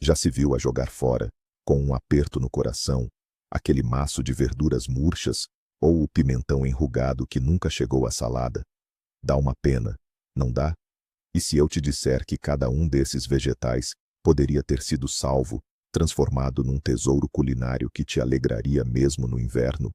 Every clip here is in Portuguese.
Já se viu a jogar fora, com um aperto no coração, aquele maço de verduras murchas ou o pimentão enrugado que nunca chegou à salada? Dá uma pena, não dá? E se eu te disser que cada um desses vegetais poderia ter sido salvo, transformado num tesouro culinário que te alegraria mesmo no inverno?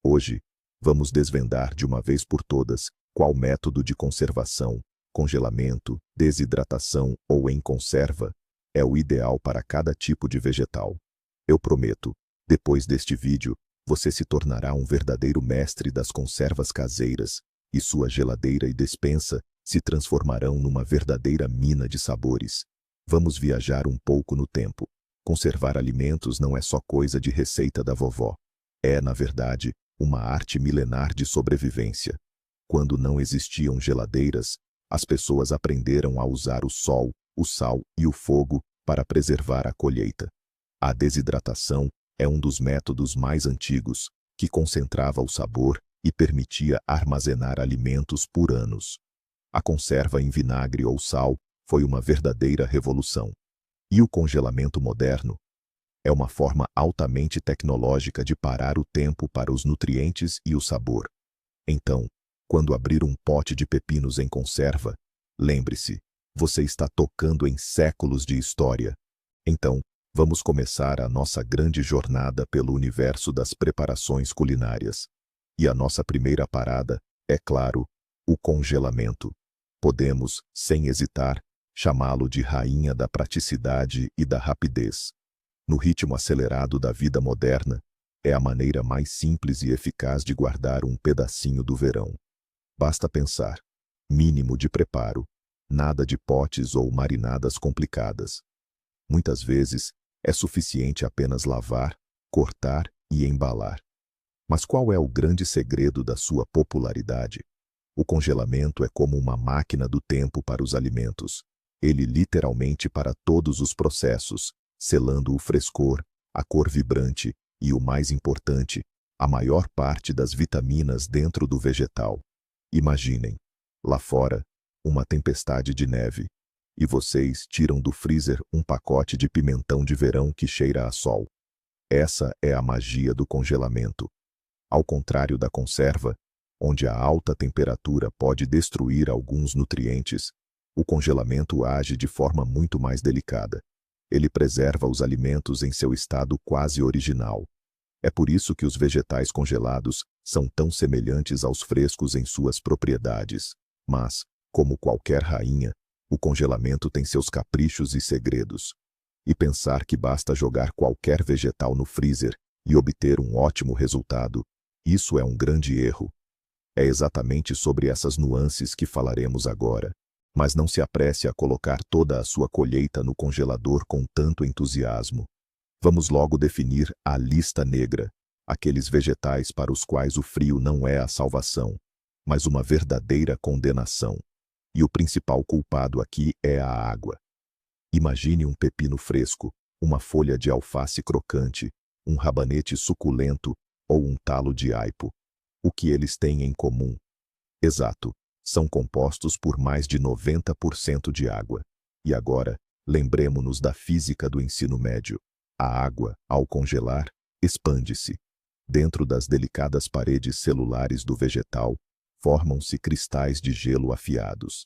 Hoje, vamos desvendar de uma vez por todas qual método de conservação, congelamento, desidratação ou em conserva é o ideal para cada tipo de vegetal. Eu prometo, depois deste vídeo, você se tornará um verdadeiro mestre das conservas caseiras e sua geladeira e despensa se transformarão numa verdadeira mina de sabores. Vamos viajar um pouco no tempo. Conservar alimentos não é só coisa de receita da vovó. É, na verdade, uma arte milenar de sobrevivência. Quando não existiam geladeiras, as pessoas aprenderam a usar o sol, o sal e o fogo para preservar a colheita. A desidratação é um dos métodos mais antigos, que concentrava o sabor e permitia armazenar alimentos por anos. A conserva em vinagre ou sal foi uma verdadeira revolução. E o congelamento moderno é uma forma altamente tecnológica de parar o tempo para os nutrientes e o sabor. Então, quando abrir um pote de pepinos em conserva, lembre-se, você está tocando em séculos de história. Então, vamos começar a nossa grande jornada pelo universo das preparações culinárias. E a nossa primeira parada, é claro, o congelamento. Podemos, sem hesitar, chamá-lo de rainha da praticidade e da rapidez. No ritmo acelerado da vida moderna, é a maneira mais simples e eficaz de guardar um pedacinho do verão. Basta pensar. Mínimo de preparo. Nada de potes ou marinadas complicadas. Muitas vezes, é suficiente apenas lavar, cortar e embalar. Mas qual é o grande segredo da sua popularidade? O congelamento é como uma máquina do tempo para os alimentos. Ele literalmente para todos os processos, selando o frescor, a cor vibrante e, o mais importante, a maior parte das vitaminas dentro do vegetal. Imaginem, lá fora, uma tempestade de neve, e vocês tiram do freezer um pacote de pimentão de verão que cheira a sol. Essa é a magia do congelamento. Ao contrário da conserva, onde a alta temperatura pode destruir alguns nutrientes, o congelamento age de forma muito mais delicada. Ele preserva os alimentos em seu estado quase original. É por isso que os vegetais congelados são tão semelhantes aos frescos em suas propriedades. Mas, como qualquer rainha, o congelamento tem seus caprichos e segredos. E pensar que basta jogar qualquer vegetal no freezer e obter um ótimo resultado, isso é um grande erro. É exatamente sobre essas nuances que falaremos agora. Mas não se apresse a colocar toda a sua colheita no congelador com tanto entusiasmo. Vamos logo definir a lista negra, aqueles vegetais para os quais o frio não é a salvação, mas uma verdadeira condenação. E o principal culpado aqui é a água. Imagine um pepino fresco, uma folha de alface crocante, um rabanete suculento ou um talo de aipo. O que eles têm em comum? Exato. São compostos por mais de 90% de água. E agora, lembremo-nos da física do ensino médio. A água, ao congelar, expande-se. Dentro das delicadas paredes celulares do vegetal, formam-se cristais de gelo afiados.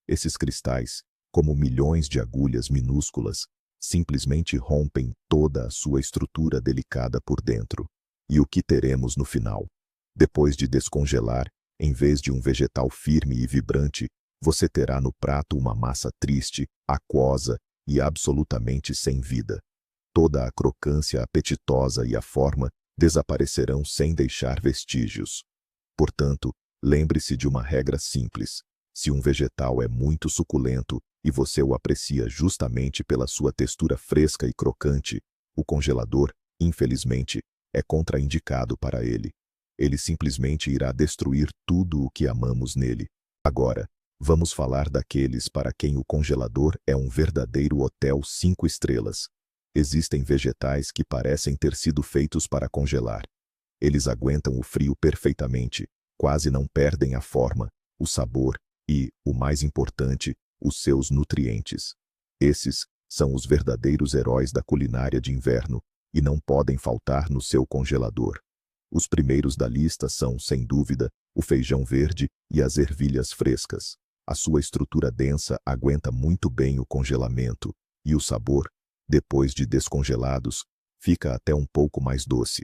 Esses cristais, como milhões de agulhas minúsculas, simplesmente rompem toda a sua estrutura delicada por dentro. E o que teremos no final? Depois de descongelar, em vez de um vegetal firme e vibrante, você terá no prato uma massa triste, aquosa e absolutamente sem vida. Toda a crocância apetitosa e a forma desaparecerão sem deixar vestígios. Portanto, lembre-se de uma regra simples. Se um vegetal é muito suculento e você o aprecia justamente pela sua textura fresca e crocante, o congelador, infelizmente, é contraindicado para ele. Ele simplesmente irá destruir tudo o que amamos nele. Agora, vamos falar daqueles para quem o congelador é um verdadeiro hotel 5 estrelas. Existem vegetais que parecem ter sido feitos para congelar. Eles aguentam o frio perfeitamente, quase não perdem a forma, o sabor e, o mais importante, os seus nutrientes. Esses São os verdadeiros heróis da culinária de inverno e não podem faltar no seu congelador. Os primeiros da lista são, sem dúvida, o feijão verde e as ervilhas frescas. A sua estrutura densa aguenta muito bem o congelamento e o sabor, depois de descongelados, fica até um pouco mais doce.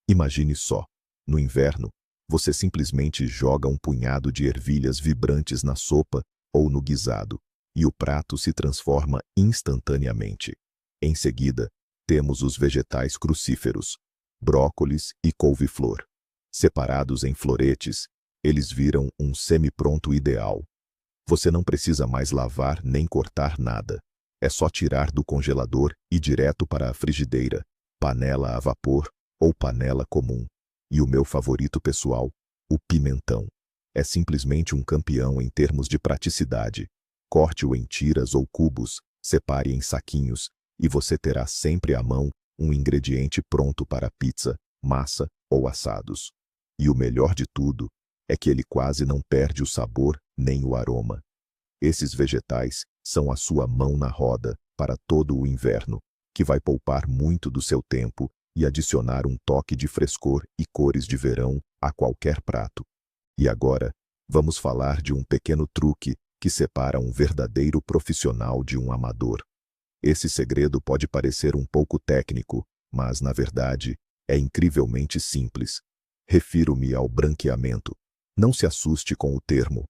Imagine só, no inverno, você simplesmente joga um punhado de ervilhas vibrantes na sopa ou no guisado, e o prato se transforma instantaneamente. Em seguida, temos os vegetais crucíferos, brócolis e couve-flor. Separados em floretes, eles viram um semi-pronto ideal. Você não precisa mais lavar nem cortar nada. É só tirar do congelador e direto para a frigideira, panela a vapor ou panela comum. E o meu favorito pessoal, o pimentão. É simplesmente um campeão em termos de praticidade. Corte-o em tiras ou cubos, separe em saquinhos, e você terá sempre à mão um ingrediente pronto para pizza, massa ou assados. E o melhor de tudo é que ele quase não perde o sabor nem o aroma. Esses vegetais são a sua mão na roda para todo o inverno, que vai poupar muito do seu tempo e adicionar um toque de frescor e cores de verão a qualquer prato. E agora, vamos falar de um pequeno truque que separa um verdadeiro profissional de um amador. Esse segredo pode parecer um pouco técnico, mas, na verdade, é incrivelmente simples. Refiro-me ao branqueamento. Não se assuste com o termo.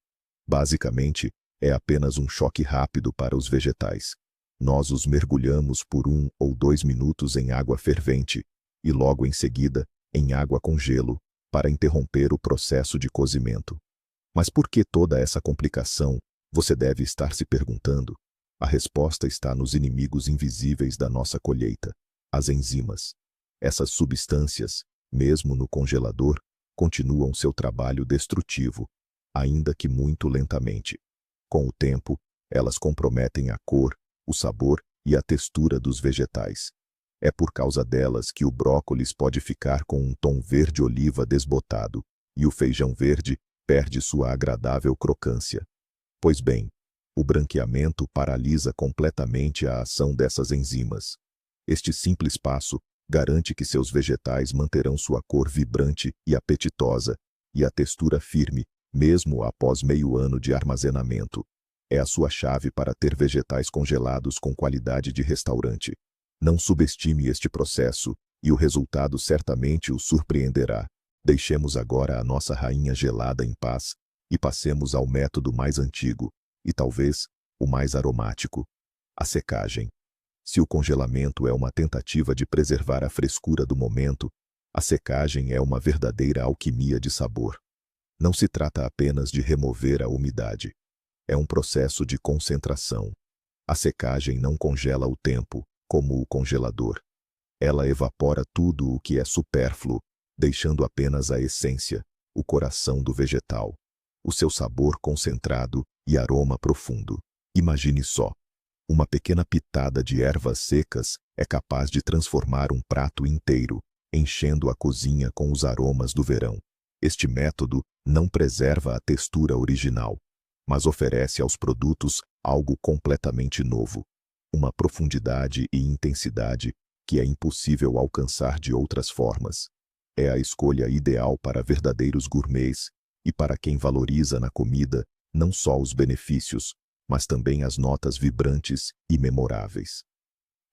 Basicamente, é apenas um choque rápido para os vegetais. Nós os mergulhamos por 1 ou 2 minutos em água fervente e logo em seguida em água com gelo para interromper o processo de cozimento. Mas por que toda essa complicação? Você deve estar se perguntando. A resposta está nos inimigos invisíveis da nossa colheita, as enzimas. Essas substâncias, mesmo no congelador, continuam seu trabalho destrutivo, ainda que muito lentamente. Com o tempo, elas comprometem a cor, o sabor e a textura dos vegetais. É por causa delas que o brócolis pode ficar com um tom verde-oliva desbotado e o feijão verde perde sua agradável crocância. Pois bem, o branqueamento paralisa completamente a ação dessas enzimas. Este simples passo garante que seus vegetais manterão sua cor vibrante e apetitosa e a textura firme, mesmo após meio ano de armazenamento. É a sua chave para ter vegetais congelados com qualidade de restaurante. Não subestime este processo e o resultado certamente o surpreenderá. Deixemos agora a nossa rainha gelada em paz e passemos ao método mais antigo e talvez o mais aromático: a secagem. Se o congelamento é uma tentativa de preservar a frescura do momento, a secagem é uma verdadeira alquimia de sabor. Não se trata apenas de remover a umidade. É um processo de concentração. A secagem não congela o tempo, como o congelador. Ela evapora tudo o que é supérfluo, deixando apenas a essência, o coração do vegetal, o seu sabor concentrado e aroma profundo. Imagine só. Uma pequena pitada de ervas secas é capaz de transformar um prato inteiro, enchendo a cozinha com os aromas do verão. Este método não preserva a textura original, mas oferece aos produtos algo completamente novo, uma profundidade e intensidade que é impossível alcançar de outras formas. É a escolha ideal para verdadeiros gourmets e para quem valoriza na comida não só os benefícios, mas também as notas vibrantes e memoráveis.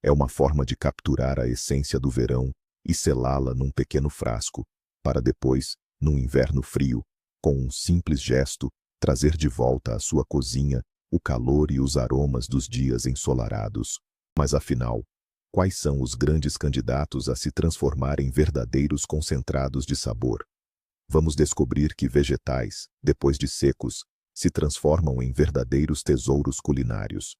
É uma forma de capturar a essência do verão e selá-la num pequeno frasco, para depois, num inverno frio, com um simples gesto, trazer de volta à sua cozinha o calor e os aromas dos dias ensolarados. Mas afinal, quais são os grandes candidatos a se transformar em verdadeiros concentrados de sabor? Vamos descobrir que vegetais, depois de secos, se transformam em verdadeiros tesouros culinários.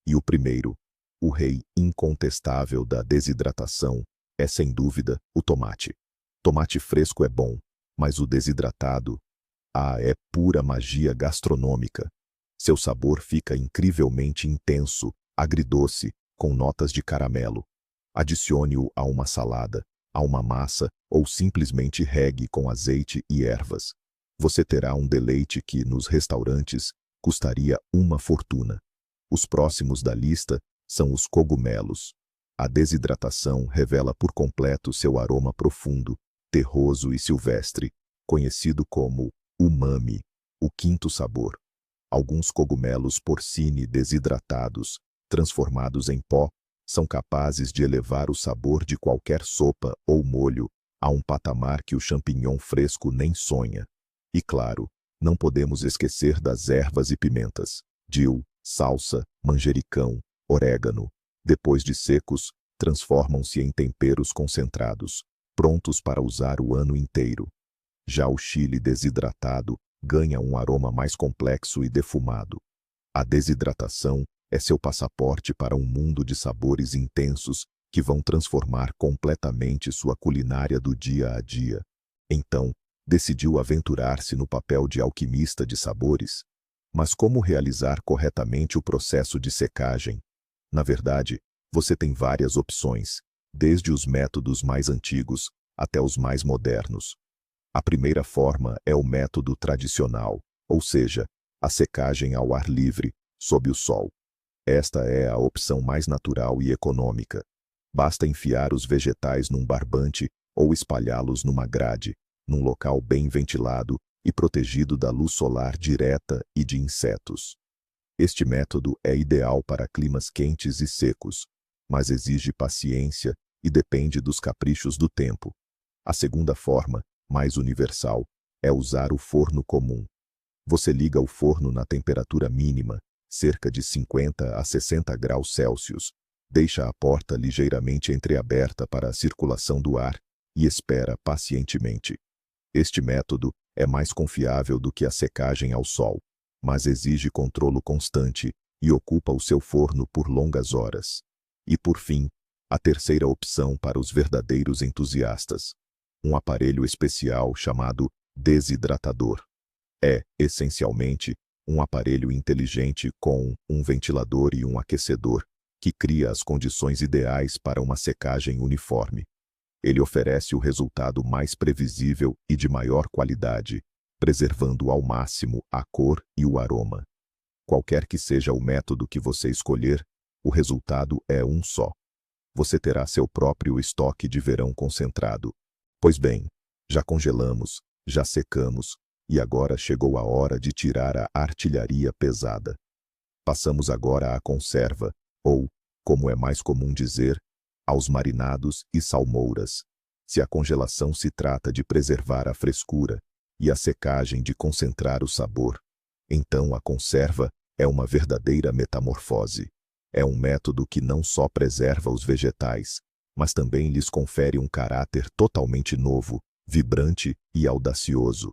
E o primeiro, o rei incontestável da desidratação, é sem dúvida o tomate. Tomate fresco é bom, mas o desidratado, é pura magia gastronômica. Seu sabor fica incrivelmente intenso, agridoce, com notas de caramelo. Adicione-o a uma salada, a uma massa ou simplesmente regue com azeite e ervas. Você terá um deleite que, nos restaurantes, custaria uma fortuna. Os próximos da lista são os cogumelos. A desidratação revela por completo seu aroma profundo, terroso e silvestre, conhecido como umami, o quinto sabor. Alguns cogumelos porcini desidratados, transformados em pó, são capazes de elevar o sabor de qualquer sopa ou molho a um patamar que o champignon fresco nem sonha. E claro, não podemos esquecer das ervas e pimentas, dill, salsa, manjericão, orégano. Depois de secos, transformam-se em temperos concentrados, prontos para usar o ano inteiro. Já o chile desidratado ganha um aroma mais complexo e defumado. A desidratação é seu passaporte para um mundo de sabores intensos que vão transformar completamente sua culinária do dia a dia. Então, decidiu aventurar-se no papel de alquimista de sabores. Mas como realizar corretamente o processo de secagem? Na verdade, você tem várias opções, desde os métodos mais antigos até os mais modernos. A primeira forma é o método tradicional, ou seja, a secagem ao ar livre, sob o sol. Esta é a opção mais natural e econômica. Basta enfiar os vegetais num barbante ou espalhá-los numa grade, num local bem ventilado e protegido da luz solar direta e de insetos. Este método é ideal para climas quentes e secos, mas exige paciência e depende dos caprichos do tempo. A segunda forma, mais universal, é usar o forno comum. Você liga o forno na temperatura mínima, cerca de 50 a 60 graus Celsius, deixa a porta ligeiramente entreaberta para a circulação do ar e espera pacientemente. Este método é mais confiável do que a secagem ao sol, mas exige controle constante e ocupa o seu forno por longas horas. E por fim, a terceira opção para os verdadeiros entusiastas: um aparelho especial chamado desidratador. É, essencialmente, um aparelho inteligente com um ventilador e um aquecedor, que cria as condições ideais para uma secagem uniforme. Ele oferece o resultado mais previsível e de maior qualidade, preservando ao máximo a cor e o aroma. Qualquer que seja o método que você escolher, o resultado é um só. Você terá seu próprio estoque de verão concentrado. Pois bem, já congelamos, já secamos, e agora chegou a hora de tirar a artilharia pesada. Passamos agora à conserva, ou, como é mais comum dizer, aos marinados e salmouras. Se a congelação se trata de preservar a frescura e a secagem de concentrar o sabor, então a conserva é uma verdadeira metamorfose. É um método que não só preserva os vegetais, mas também lhes confere um caráter totalmente novo, vibrante e audacioso.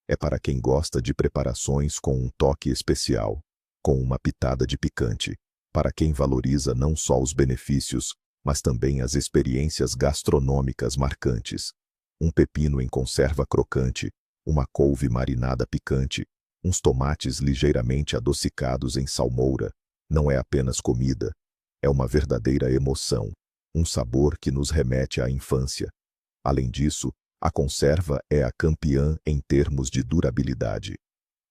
É para quem gosta de preparações com um toque especial, com uma pitada de picante, para quem valoriza não só os benefícios, mas também as experiências gastronômicas marcantes. Um pepino em conserva crocante, uma couve marinada picante, uns tomates ligeiramente adocicados em salmoura, não é apenas comida, é uma verdadeira emoção, um sabor que nos remete à infância. Além disso, a conserva é a campeã em termos de durabilidade.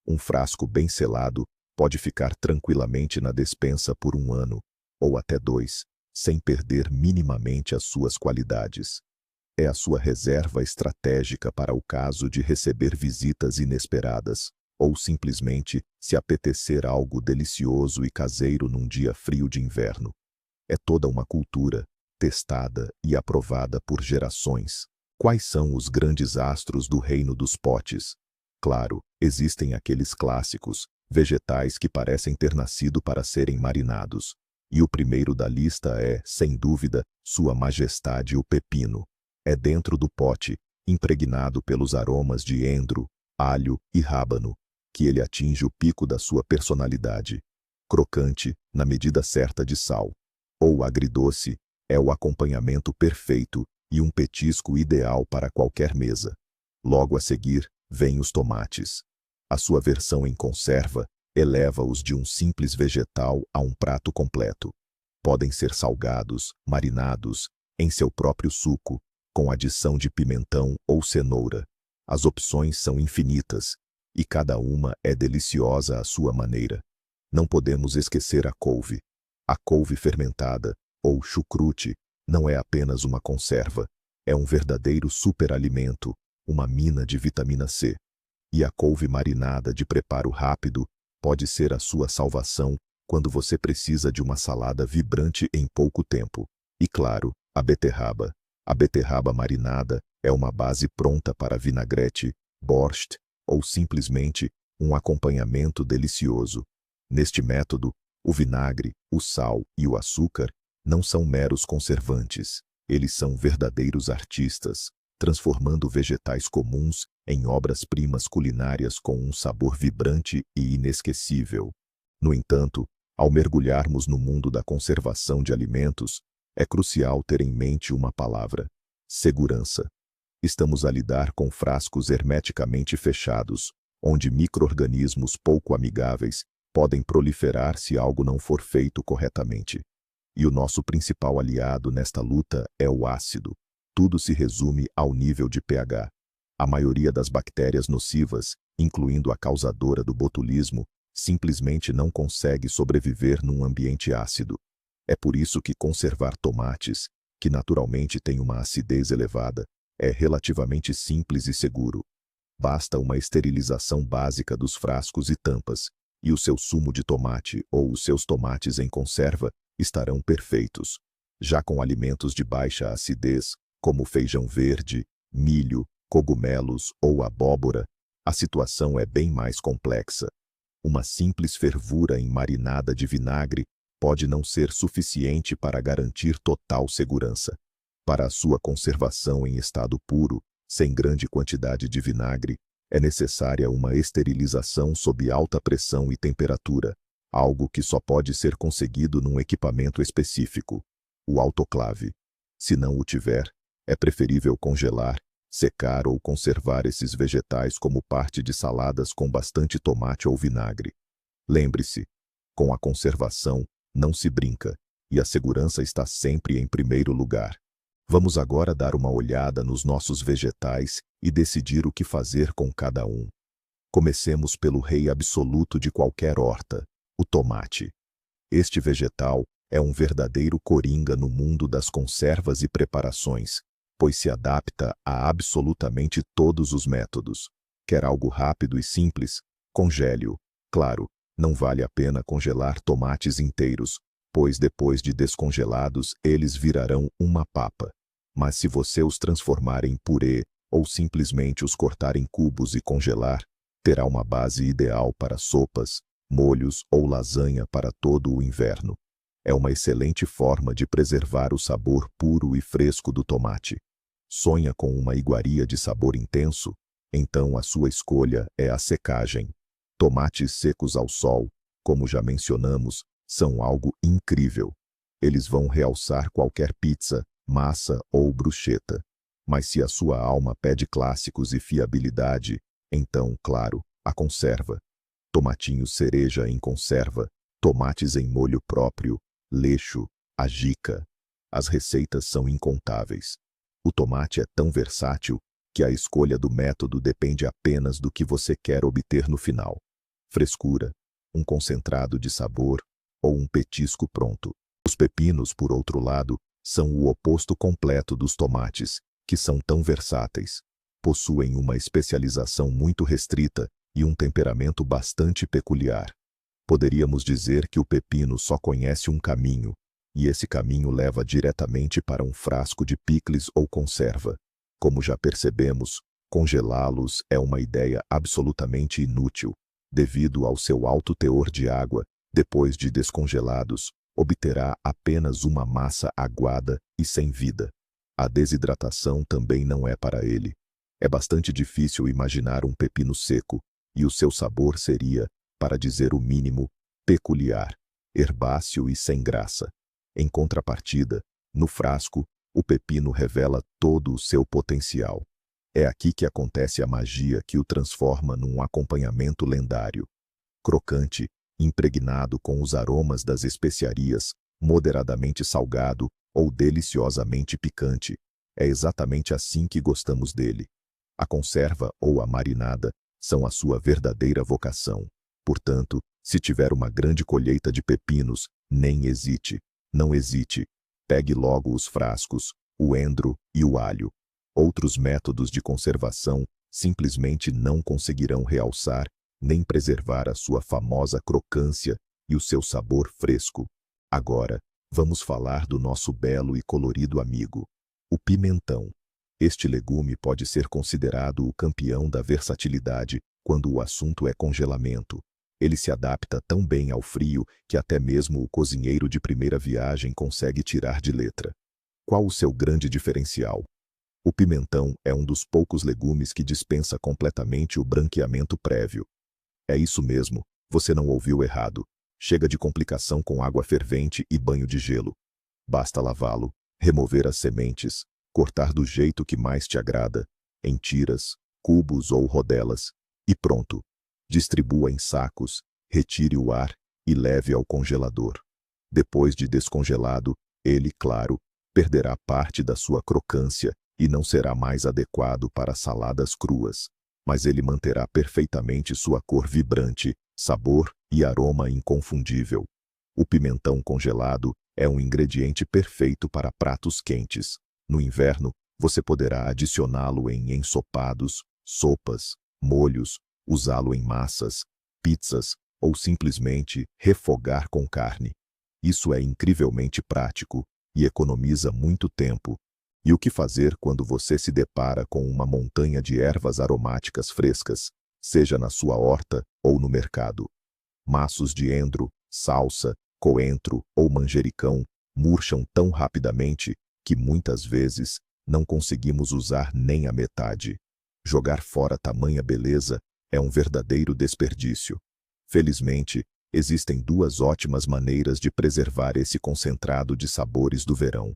Um frasco bem selado pode ficar tranquilamente na despensa por 1 ano, ou até 2, sem perder minimamente as suas qualidades. É a sua reserva estratégica para o caso de receber visitas inesperadas, ou simplesmente se apetecer algo delicioso e caseiro num dia frio de inverno. É toda uma cultura, testada e aprovada por gerações. Quais são os grandes astros do reino dos potes? Claro, existem aqueles clássicos, vegetais que parecem ter nascido para serem marinados. E o primeiro da lista é, sem dúvida, Sua Majestade o pepino. É dentro do pote, impregnado pelos aromas de endro, alho e rábano, que ele atinge o pico da sua personalidade. Crocante, na medida certa de sal. Ou agridoce, é o acompanhamento perfeito e um petisco ideal para qualquer mesa. Logo a seguir, vêm os tomates. A sua versão em conserva eleva-os de um simples vegetal a um prato completo. Podem ser salgados, marinados, em seu próprio suco, com adição de pimentão ou cenoura. As opções são infinitas, e cada uma é deliciosa à sua maneira. Não podemos esquecer a couve. A couve fermentada, ou chucrute, não é apenas uma conserva, é um verdadeiro superalimento, uma mina de vitamina C. E a couve marinada de preparo rápido pode ser a sua salvação quando você precisa de uma salada vibrante em pouco tempo. E claro, a beterraba. A beterraba marinada é uma base pronta para vinagrete, borscht ou simplesmente um acompanhamento delicioso. Neste método, o vinagre, o sal e o açúcar não são meros conservantes, eles são verdadeiros artistas, transformando vegetais comuns em obras-primas culinárias com um sabor vibrante e inesquecível. No entanto, ao mergulharmos no mundo da conservação de alimentos, é crucial ter em mente uma palavra: segurança. Estamos a lidar com frascos hermeticamente fechados, onde micro-organismos pouco amigáveis podem proliferar se algo não for feito corretamente. E o nosso principal aliado nesta luta é o ácido. Tudo se resume ao nível de pH. A maioria das bactérias nocivas, incluindo a causadora do botulismo, simplesmente não consegue sobreviver num ambiente ácido. É por isso que conservar tomates, que naturalmente têm uma acidez elevada, é relativamente simples e seguro. Basta uma esterilização básica dos frascos e tampas, e o seu sumo de tomate ou os seus tomates em conserva estarão perfeitos. Já com alimentos de baixa acidez, como feijão verde, milho, cogumelos ou abóbora, a situação é bem mais complexa. Uma simples fervura em marinada de vinagre pode não ser suficiente para garantir total segurança. Para a sua conservação em estado puro, sem grande quantidade de vinagre, é necessária uma esterilização sob alta pressão e temperatura, algo que só pode ser conseguido num equipamento específico, o autoclave. Se não o tiver, é preferível congelar, secar ou conservar esses vegetais como parte de saladas com bastante tomate ou vinagre. Lembre-se, com a conservação não se brinca, e a segurança está sempre em primeiro lugar. Vamos agora dar uma olhada nos nossos vegetais e decidir o que fazer com cada um. Comecemos pelo rei absoluto de qualquer horta, o tomate. Este vegetal é um verdadeiro coringa no mundo das conservas e preparações, pois se adapta a absolutamente todos os métodos. Quer algo rápido e simples? Congele-o. Claro, não vale a pena congelar tomates inteiros, pois depois de descongelados eles virarão uma papa. Mas se você os transformar em purê ou simplesmente os cortar em cubos e congelar, terá uma base ideal para sopas, molhos ou lasanha para todo o inverno. É uma excelente forma de preservar o sabor puro e fresco do tomate. Sonha com uma iguaria de sabor intenso? Então a sua escolha é a secagem. Tomates secos ao sol, como já mencionamos, são algo incrível. Eles vão realçar qualquer pizza, massa ou bruschetta. Mas se a sua alma pede clássicos e fiabilidade, então, claro, a conserva. Tomatinhos cereja em conserva, tomates em molho próprio, leixo, ajica. As receitas são incontáveis. O tomate é tão versátil que a escolha do método depende apenas do que você quer obter no final. Frescura, um concentrado de sabor ou um petisco pronto. Os pepinos, por outro lado, são o oposto completo dos tomates, que são tão versáteis. Possuem uma especialização muito restrita e um temperamento bastante peculiar. Poderíamos dizer que o pepino só conhece um caminho, e esse caminho leva diretamente para um frasco de picles ou conserva. Como já percebemos, congelá-los é uma ideia absolutamente inútil. Devido ao seu alto teor de água, depois de descongelados, obterá apenas uma massa aguada e sem vida. A desidratação também não é para ele. É bastante difícil imaginar um pepino seco, e o seu sabor seria, para dizer o mínimo, peculiar, herbáceo e sem graça. Em contrapartida, no frasco, o pepino revela todo o seu potencial. É aqui que acontece a magia que o transforma num acompanhamento lendário. Crocante, impregnado com os aromas das especiarias, moderadamente salgado ou deliciosamente picante, é exatamente assim que gostamos dele. A conserva ou a marinada são a sua verdadeira vocação. Portanto, se tiver uma grande colheita de pepinos, Nem hesite, não hesite. Pegue logo os frascos, o endro e o alho. Outros métodos de conservação simplesmente não conseguirão realçar nem preservar a sua famosa crocância e o seu sabor fresco. Agora, vamos falar do nosso belo e colorido amigo, o pimentão. Este legume pode ser considerado o campeão da versatilidade quando o assunto é congelamento. Ele se adapta tão bem ao frio que até mesmo o cozinheiro de primeira viagem consegue tirar de letra. Qual o seu grande diferencial? O pimentão é um dos poucos legumes que dispensa completamente o branqueamento prévio. É isso mesmo, você não ouviu errado. Chega de complicação com água fervente e banho de gelo. Basta lavá-lo, remover as sementes, cortar do jeito que mais te agrada, em tiras, cubos ou rodelas, e pronto. Distribua em sacos, retire o ar e leve ao congelador. Depois de descongelado, ele, claro, perderá parte da sua crocância e não será mais adequado para saladas cruas, mas ele manterá perfeitamente sua cor vibrante, sabor e aroma inconfundível. O pimentão congelado é um ingrediente perfeito para pratos quentes. No inverno, você poderá adicioná-lo em ensopados, sopas, molhos, usá-lo em massas, pizzas ou simplesmente refogar com carne. Isso é incrivelmente prático e economiza muito tempo. E o que fazer quando você se depara com uma montanha de ervas aromáticas frescas, seja na sua horta ou no mercado? Maços de endro, salsa, coentro ou manjericão murcham tão rapidamente que muitas vezes não conseguimos usar nem a metade. Jogar fora tamanha beleza é um verdadeiro desperdício. Felizmente, existem duas ótimas maneiras de preservar esse concentrado de sabores do verão.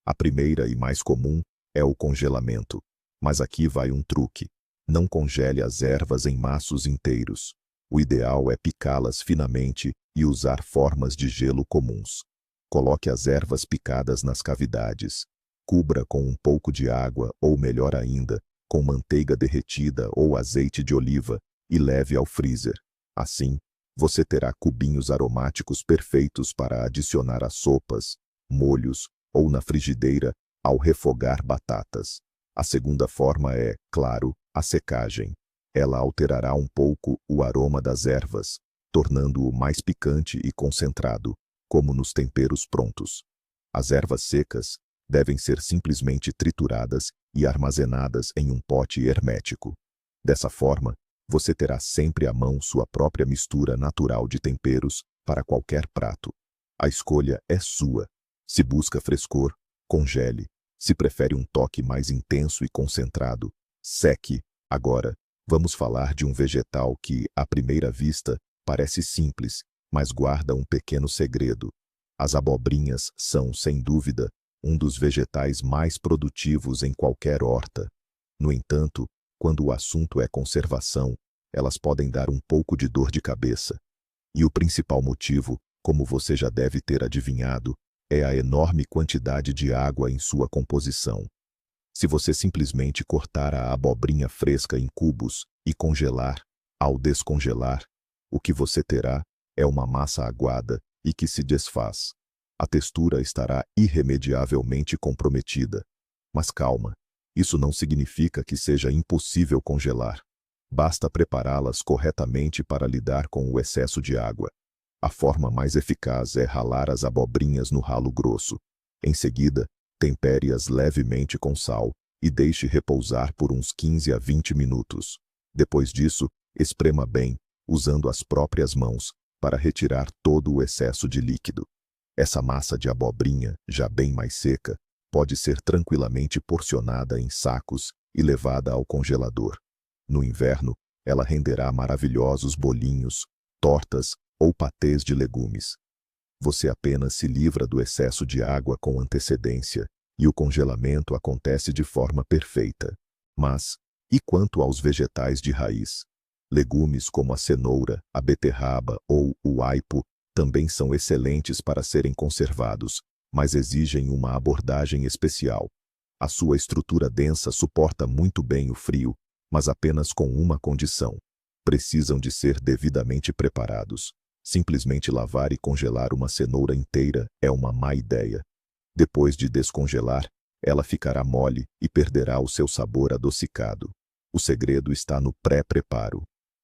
A primeira e mais comum é o congelamento. Mas aqui vai um truque. Não congele as ervas em maços inteiros. O ideal é picá-las finamente e usar formas de gelo comuns. Coloque as ervas picadas nas cavidades. Cubra com um pouco de água ou, melhor ainda, com manteiga derretida ou azeite de oliva e leve ao freezer. Assim, você terá cubinhos aromáticos perfeitos para adicionar a sopas, molhos ou na frigideira ao refogar batatas. A segunda forma é, claro, a secagem. Ela alterará um pouco o aroma das ervas, tornando-o mais picante e concentrado, como nos temperos prontos. As ervas secas devem ser simplesmente trituradas e armazenadas em um pote hermético. Dessa forma, você terá sempre à mão sua própria mistura natural de temperos para qualquer prato. A escolha é sua. Se busca frescor, congele. Se prefere um toque mais intenso e concentrado, seque. Agora, vamos falar de um vegetal que, à primeira vista, parece simples, mas guarda um pequeno segredo. As abobrinhas são, sem dúvida, um dos vegetais mais produtivos em qualquer horta. No entanto, quando o assunto é conservação, elas podem dar um pouco de dor de cabeça. E o principal motivo, como você já deve ter adivinhado, é a enorme quantidade de água em sua composição. Se você simplesmente cortar a abobrinha fresca em cubos e congelar, ao descongelar, o que você terá é uma massa aguada e que se desfaz. A textura estará irremediavelmente comprometida. Mas calma, isso não significa que seja impossível congelar. Basta prepará-las corretamente para lidar com o excesso de água. A forma mais eficaz é ralar as abobrinhas no ralo grosso. Em seguida, tempere-as levemente com sal e deixe repousar por uns 15 a 20 minutos. Depois disso, esprema bem, usando as próprias mãos, para retirar todo o excesso de líquido. Essa massa de abobrinha, já bem mais seca, pode ser tranquilamente porcionada em sacos e levada ao congelador. No inverno, ela renderá maravilhosos bolinhos, tortas ou patês de legumes. Você apenas se livra do excesso de água com antecedência e o congelamento acontece de forma perfeita. Mas, e quanto aos vegetais de raiz? Legumes como a cenoura, a beterraba ou o aipo também são excelentes para serem conservados, mas exigem uma abordagem especial. A sua estrutura densa suporta muito bem o frio, mas apenas com uma condição: precisam de ser devidamente preparados. Simplesmente lavar e congelar uma cenoura inteira é uma má ideia. Depois de descongelar, ela ficará mole e perderá o seu sabor adocicado. O segredo está no pré-preparo.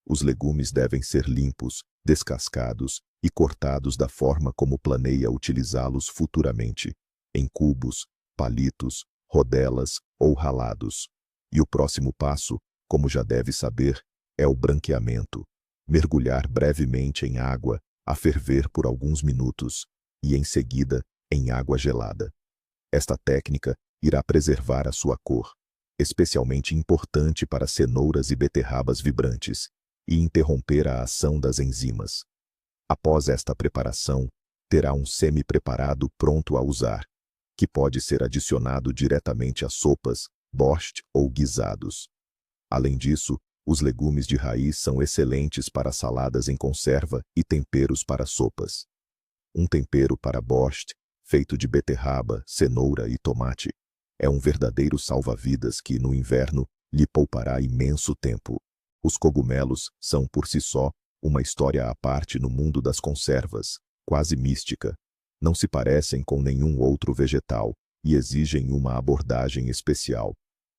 Os legumes devem ser limpos, descascados e cortados da forma como planeia utilizá-los futuramente, em cubos, palitos, rodelas ou ralados. E o próximo passo, como já deve saber, é o branqueamento. Mergulhar brevemente em água, a ferver por alguns minutos, e em seguida, em água gelada. Esta técnica irá preservar a sua cor, especialmente importante para cenouras e beterrabas vibrantes, e interromper a ação das enzimas. Após esta preparação, terá um semi-preparado pronto a usar, que pode ser adicionado diretamente a sopas, borscht ou guisados. Além disso, os legumes de raiz são excelentes para saladas em conserva e temperos para sopas. Um tempero para borscht, feito de beterraba, cenoura e tomate, é um verdadeiro salva-vidas que, no inverno, lhe poupará imenso tempo. Os cogumelos são, por si só, uma história à parte no mundo das conservas, quase mística. Não se parecem com nenhum outro vegetal e exigem uma abordagem especial.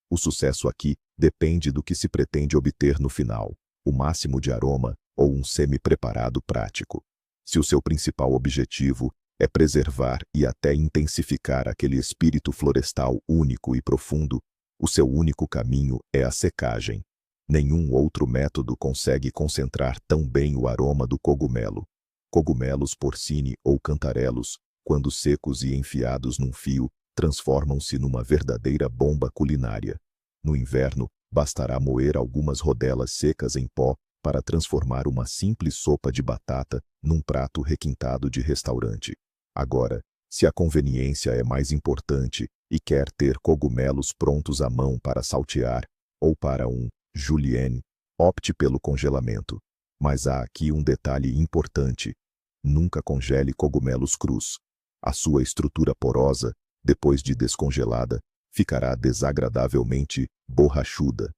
O sucesso aqui depende do que se pretende obter no final, o máximo de aroma ou um semi-preparado prático. Se o seu principal objetivo é preservar e até intensificar aquele espírito florestal único e profundo, o seu único caminho é a secagem. Nenhum outro método consegue concentrar tão bem o aroma do cogumelo. Cogumelos porcini ou cantarelos, quando secos e enfiados num fio, transformam-se numa verdadeira bomba culinária. No inverno, bastará moer algumas rodelas secas em pó para transformar uma simples sopa de batata num prato requintado de restaurante. Agora, se a conveniência é mais importante e quer ter cogumelos prontos à mão para saltear, ou para um julienne, opte pelo congelamento. Mas há aqui um detalhe importante. Nunca congele cogumelos crus. A sua estrutura porosa, depois de descongelada, ficará desagradavelmente borrachuda.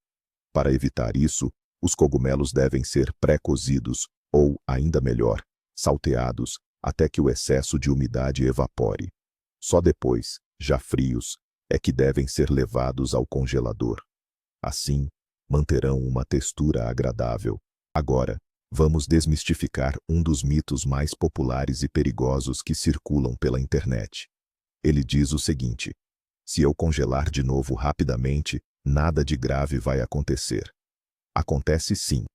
Para evitar isso, os cogumelos devem ser pré-cozidos, ou, ainda melhor, salteados, até que o excesso de umidade evapore. Só depois, já frios, é que devem ser levados ao congelador. Assim, manterão uma textura agradável. Agora, vamos desmistificar um dos mitos mais populares e perigosos que circulam pela internet. Ele diz o seguinte: se eu congelar de novo rapidamente, nada de grave vai acontecer. Acontece sim.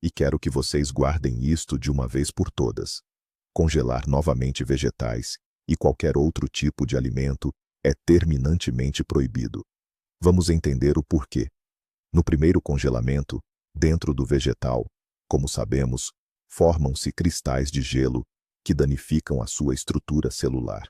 E quero que vocês guardem isto de uma vez por todas. Congelar novamente vegetais e qualquer outro tipo de alimento é terminantemente proibido. Vamos entender o porquê. No primeiro congelamento, dentro do vegetal, como sabemos, formam-se cristais de gelo que danificam a sua estrutura celular.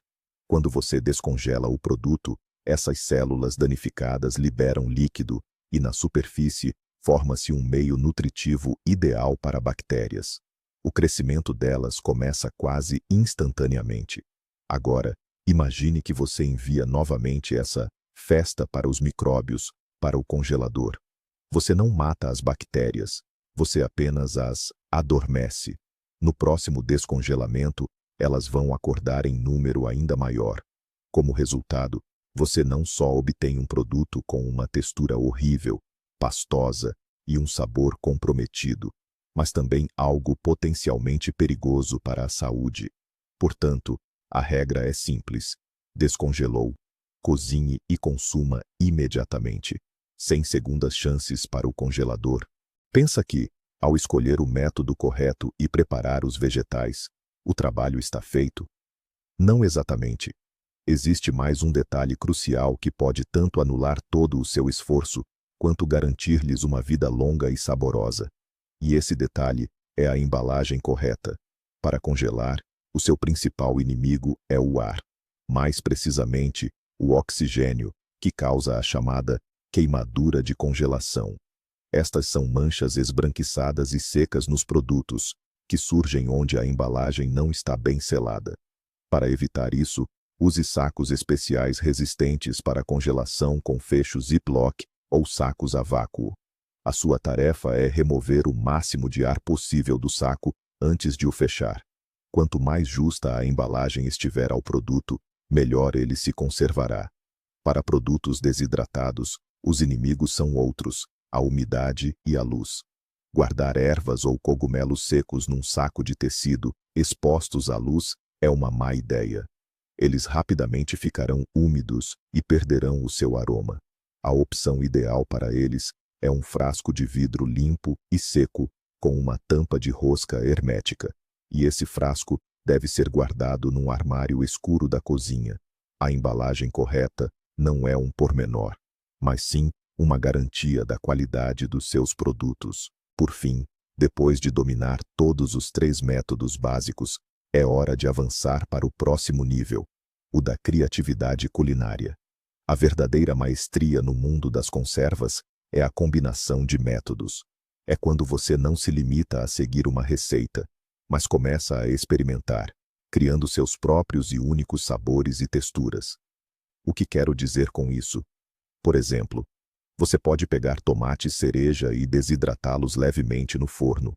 Quando você descongela o produto, essas células danificadas liberam líquido e, na superfície, forma-se um meio nutritivo ideal para bactérias. O crescimento delas começa quase instantaneamente. Agora, imagine que você envia novamente essa festa para os micróbios, para o congelador. Você não mata as bactérias, você apenas as adormece. No próximo descongelamento, elas vão acordar em número ainda maior. Como resultado, você não só obtém um produto com uma textura horrível, pastosa e um sabor comprometido, mas também algo potencialmente perigoso para a saúde. Portanto, a regra é simples: descongelou, cozinhe e consuma imediatamente, sem segundas chances para o congelador. Pensa que, ao escolher o método correto e preparar os vegetais, o trabalho está feito? Não exatamente. Existe mais um detalhe crucial que pode tanto anular todo o seu esforço, quanto garantir-lhes uma vida longa e saborosa. E esse detalhe é a embalagem correta. Para congelar, o seu principal inimigo é o ar. Mais precisamente, o oxigênio, que causa a chamada queimadura de congelação. Estas são manchas esbranquiçadas e secas nos produtos, que surgem onde a embalagem não está bem selada. Para evitar isso, use sacos especiais resistentes para congelação com fecho Ziploc ou sacos a vácuo. A sua tarefa é remover o máximo de ar possível do saco antes de o fechar. Quanto mais justa a embalagem estiver ao produto, melhor ele se conservará. Para produtos desidratados, os inimigos são outros: a umidade e a luz. Guardar ervas ou cogumelos secos num saco de tecido, expostos à luz, é uma má ideia. Eles rapidamente ficarão úmidos e perderão o seu aroma. A opção ideal para eles é um frasco de vidro limpo e seco, com uma tampa de rosca hermética. E esse frasco deve ser guardado num armário escuro da cozinha. A embalagem correta não é um pormenor, mas sim uma garantia da qualidade dos seus produtos. Por fim, depois de dominar todos os 3 métodos básicos, é hora de avançar para o próximo nível, o da criatividade culinária. A verdadeira maestria no mundo das conservas é a combinação de métodos. É quando você não se limita a seguir uma receita, mas começa a experimentar, criando seus próprios e únicos sabores e texturas. O que quero dizer com isso? Por exemplo, você pode pegar tomates cereja e desidratá-los levemente no forno,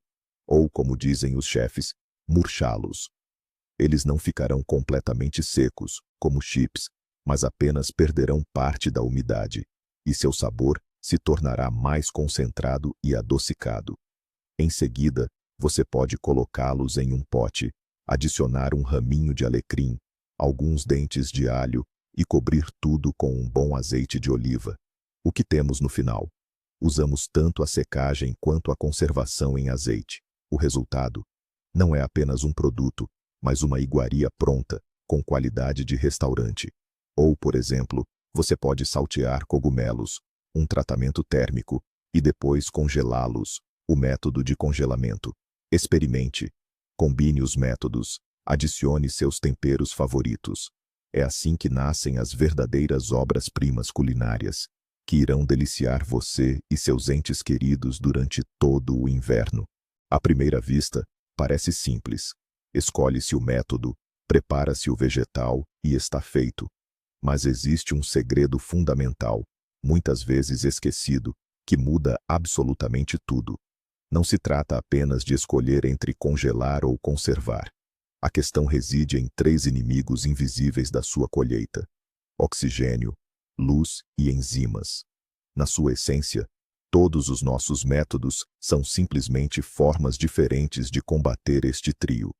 ou, como dizem os chefes, murchá-los. Eles não ficarão completamente secos, como chips, mas apenas perderão parte da umidade, e seu sabor se tornará mais concentrado e adocicado. Em seguida, você pode colocá-los em um pote, adicionar um raminho de alecrim, alguns dentes de alho e cobrir tudo com um bom azeite de oliva. O que temos no final? Usamos tanto a secagem quanto a conservação em azeite. O resultado não é apenas um produto, mas uma iguaria pronta, com qualidade de restaurante. Ou, por exemplo, você pode saltear cogumelos, um tratamento térmico, e depois congelá-los, o método de congelamento. Experimente. Combine os métodos, adicione seus temperos favoritos. É assim que nascem as verdadeiras obras-primas culinárias, que irão deliciar você e seus entes queridos durante todo o inverno. À primeira vista, parece simples. Escolhe-se o método, prepara-se o vegetal e está feito. Mas existe um segredo fundamental, muitas vezes esquecido, que muda absolutamente tudo. Não se trata apenas de escolher entre congelar ou conservar. A questão reside em 3 inimigos invisíveis da sua colheita: oxigênio, luz e enzimas. Na sua essência, todos os nossos métodos são simplesmente formas diferentes de combater este trio.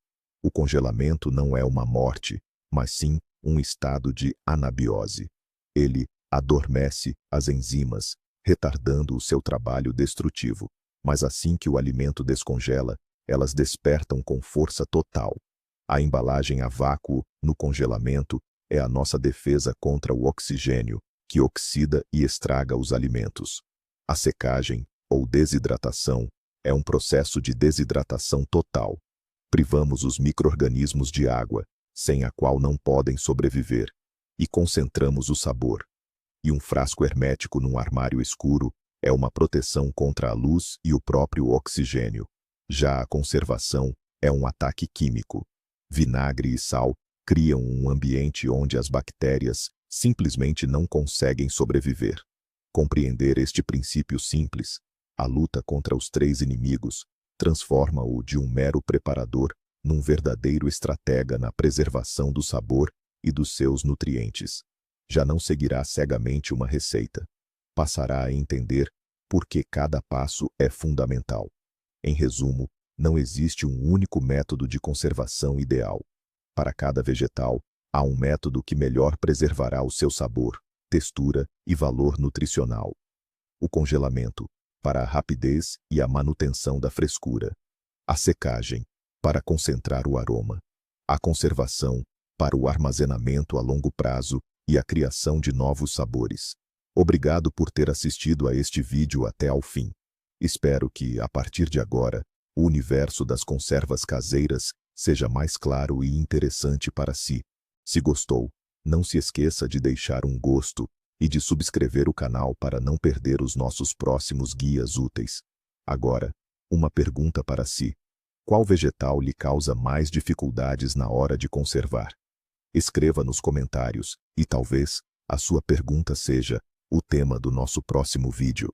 O congelamento não é uma morte, mas sim um estado de anabiose. Ele adormece as enzimas, retardando o seu trabalho destrutivo. Mas assim que o alimento descongela, elas despertam com força total. A embalagem a vácuo, no congelamento, é a nossa defesa contra o oxigênio, que oxida e estraga os alimentos. A secagem, ou desidratação, é um processo de desidratação total. Privamos os micro-organismos de água, sem a qual não podem sobreviver, e concentramos o sabor. E um frasco hermético num armário escuro é uma proteção contra a luz e o próprio oxigênio. Já a conservação é um ataque químico. Vinagre e sal criam um ambiente onde as bactérias simplesmente não conseguem sobreviver. Compreender este princípio simples, a luta contra os 3 inimigos, transforma-o de um mero preparador num verdadeiro estratega na preservação do sabor e dos seus nutrientes. Já não seguirá cegamente uma receita. Passará a entender por que cada passo é fundamental. Em resumo, não existe um único método de conservação ideal. Para cada vegetal, há um método que melhor preservará o seu sabor, textura e valor nutricional. O congelamento, para a rapidez e a manutenção da frescura. A secagem, para concentrar o aroma. A conservação, para o armazenamento a longo prazo e a criação de novos sabores. Obrigado por ter assistido a este vídeo até ao fim. Espero que, a partir de agora, o universo das conservas caseiras seja mais claro e interessante para si. Se gostou, não se esqueça de deixar um gosto e de subscrever o canal para não perder os nossos próximos guias úteis. Agora, uma pergunta para si. Qual vegetal lhe causa mais dificuldades na hora de conservar? Escreva nos comentários e talvez a sua pergunta seja o tema do nosso próximo vídeo.